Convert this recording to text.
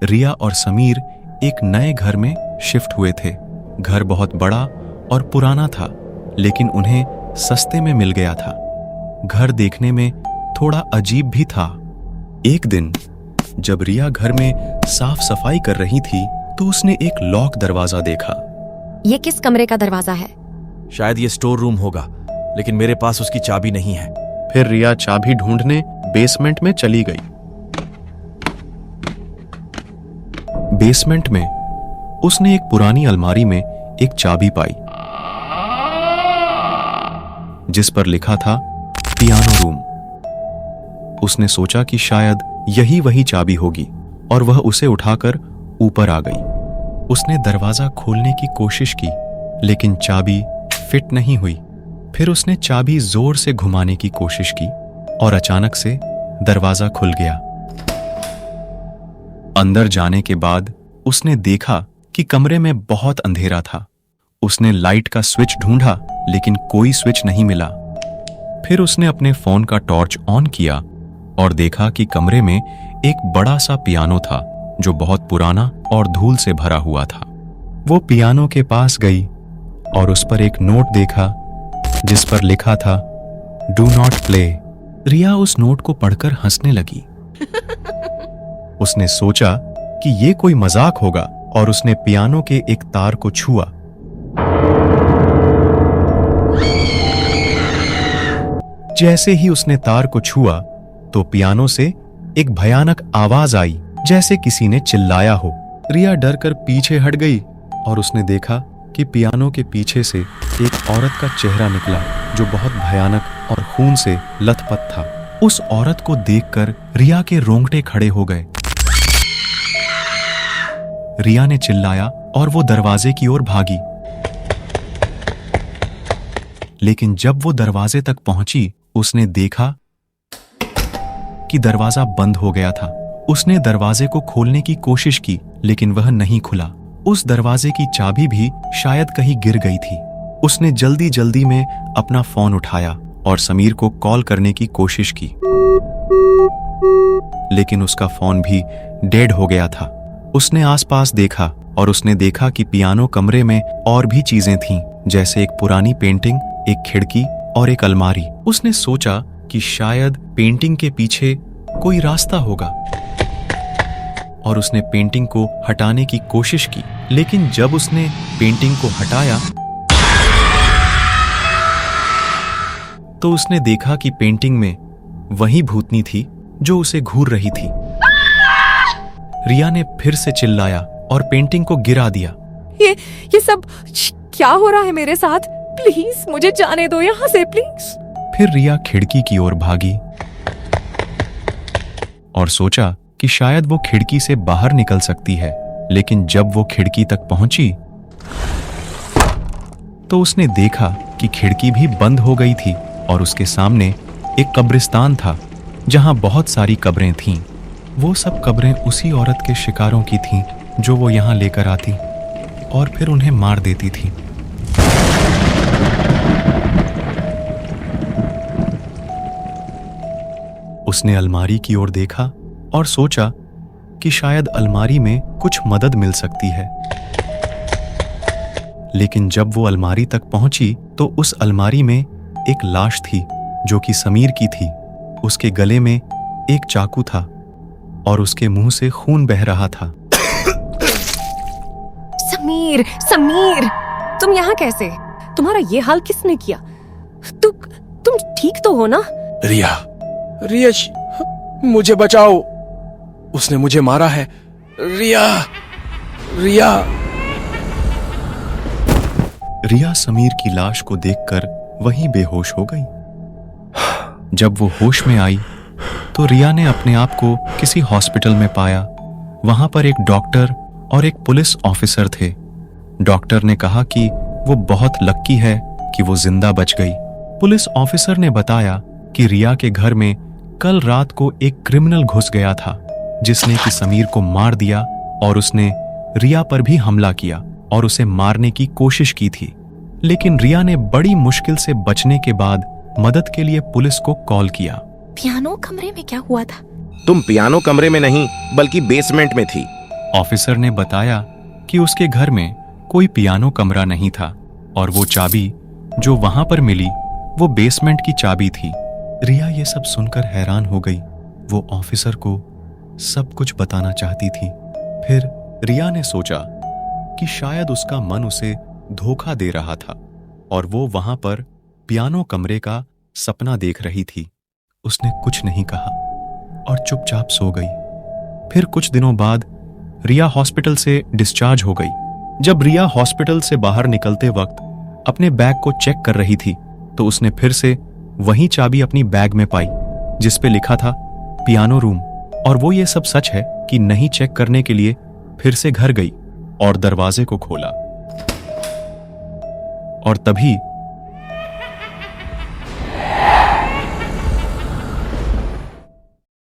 रिया और समीर एक नए घर में शिफ्ट हुए थे। घर बहुत बड़ा और पुराना था, लेकिन उन्हें सस्ते में मिल गया था। घर देखने में थोड़ा अजीब भी था। एक दिन जब रिया घर में साफ सफाई कर रही थी तो उसने एक लॉक दरवाजा देखा। ये किस कमरे का दरवाजा है? शायद ये स्टोर रूम होगा, लेकिन मेरे पास उसकी चाबी नहीं है। फिर रिया चाबी ढूंढने बेसमेंट में चली गई। बेसमेंट में उसने एक पुरानी अलमारी में एक चाबी पाई, जिस पर लिखा था पियानो रूम। उसने सोचा कि शायद यही वही चाबी होगी और वह उसे उठाकर ऊपर आ गई। उसने दरवाजा खोलने की कोशिश की, लेकिन चाबी फिट नहीं हुई। फिर उसने चाबी जोर से घुमाने की कोशिश की और अचानक से दरवाजा खुल गया। अंदर जाने के बाद उसने देखा कि कमरे में बहुत अंधेरा था। उसने लाइट का स्विच ढूंढा, लेकिन कोई स्विच नहीं मिला। फिर उसने अपने फोन का टॉर्च ऑन किया और देखा कि कमरे में एक बड़ा सा पियानो था जो बहुत पुराना और धूल से भरा हुआ था। वो पियानो के पास गई और उस पर एक नोट देखा जिस पर लिखा था डू नॉट प्ले। रिया उस नोट को पढ़कर हंसने लगी। उसने सोचा कि ये कोई मजाक होगा और उसने पियानो के एक तार को छुआ। जैसे ही उसने तार को छुआ तो पियानो से एक भयानक आवाज आई, जैसे किसी ने चिल्लाया हो। रिया डर कर पीछे हट गई और उसने देखा कि पियानो के पीछे से एक औरत का चेहरा निकला जो बहुत भयानक और खून से लथपथ था। उस औरत को देखकर रिया के रोंगटे खड़े हो गए। रिया ने चिल्लाया और वो दरवाजे की ओर भागी, लेकिन जब वो दरवाजे तक पहुंची उसने देखा कि दरवाजा बंद हो गया था। उसने दरवाजे को खोलने की कोशिश की, लेकिन वह नहीं खुला। उस दरवाजे की चाबी भी शायद कहीं गिर गई थी। उसने जल्दी जल्दी में अपना फोन उठाया और समीर को कॉल करने की कोशिश की, लेकिन उसका फोन भी डेड हो गया था। उसने आसपास देखा और उसने देखा कि पियानो कमरे में और भी चीजें थीं, जैसे एक पुरानी पेंटिंग, एक खिड़की और एक अलमारी। उसने सोचा कि शायद पेंटिंग के पीछे कोई रास्ता होगा और उसने पेंटिंग को हटाने की कोशिश की, लेकिन जब उसने पेंटिंग को हटाया तो उसने देखा कि पेंटिंग में वही भूतनी थी जो उसे घूर रही थी। रिया ने फिर से चिल्लाया और पेंटिंग को गिरा दिया। ये सब क्या हो रहा है मेरे साथ? प्लीज मुझे जाने दो यहाँ से, प्लीज। फिर रिया खिड़की की ओर भागी और सोचा कि शायद वो खिड़की से बाहर निकल सकती है, लेकिन जब वो खिड़की तक पहुंची तो उसने देखा कि खिड़की भी बंद हो गई थी और उसके सामने एक कब्रिस्तान था जहां बहुत सारी कब्रें थीं। वो सब कब्रें उसी औरत के शिकारों की थीं जो वो यहां लेकर आती और फिर उन्हें मार देती थी। उसने अलमारी की ओर देखा और सोचा कि शायद अलमारी में कुछ मदद मिल सकती है, लेकिन जब वो अलमारी तक पहुंची तो उस अलमारी में एक लाश थी जो कि समीर की थी। उसके गले में एक चाकू था और उसके मुंह से खून बह रहा था। समीर, समीर, तुम यहाँ कैसे? तुम्हारा ये हाल किसने किया? तुम ठीक तो हो ना? रिया, मुझे बचाओ, उसने मुझे मारा है। रिया। रिया समीर की लाश को देखकर वहीं बेहोश हो गई। जब वो होश में आई तो रिया ने अपने आप को किसी हॉस्पिटल में पाया। वहां पर एक डॉक्टर और एक पुलिस ऑफिसर थे। डॉक्टर ने कहा कि वो बहुत लक्की है कि वो जिंदा बच गई। पुलिस ऑफिसर ने बताया कि रिया के घर में कल रात को एक क्रिमिनल घुस गया था जिसने कि समीर को मार दिया और उसने रिया पर भी हमला किया और उसे मारने की कोशिश की थी, लेकिन रिया ने बड़ी मुश्किल से बचने के बाद मदद के लिए पुलिस को कॉल किया। पियानो कमरे में क्या हुआ था? तुम पियानो कमरे में नहीं बल्कि बेसमेंट में थी। ऑफिसर ने बताया कि उसके घर में कोई पियानो कमरा नहीं था और वो चाबी जो वहां पर मिली वो बेसमेंट की चाबी थी। रिया ये सब सुनकर हैरान हो गई। वो ऑफिसर को सब कुछ बताना चाहती थी। फिर रिया ने सोचा कि शायद उसका मन उसे धोखा दे रहा था और वो वहां पर पियानो कमरे का सपना देख रही थी। उसने कुछ नहीं कहा और चुपचाप सो गई। फिर कुछ दिनों बाद रिया हॉस्पिटल से डिस्चार्ज हो गई। जब रिया हॉस्पिटल से बाहर निकलते वक्त अपने बैग को चेक कर रही थी तो उसने फिर से वही चाबी अपनी बैग में पाई जिस पे लिखा था पियानो रूम। और वो ये सब सच है कि नहीं चेक करने के लिए फिर से घर गई और दरवाजे को खोला और तभी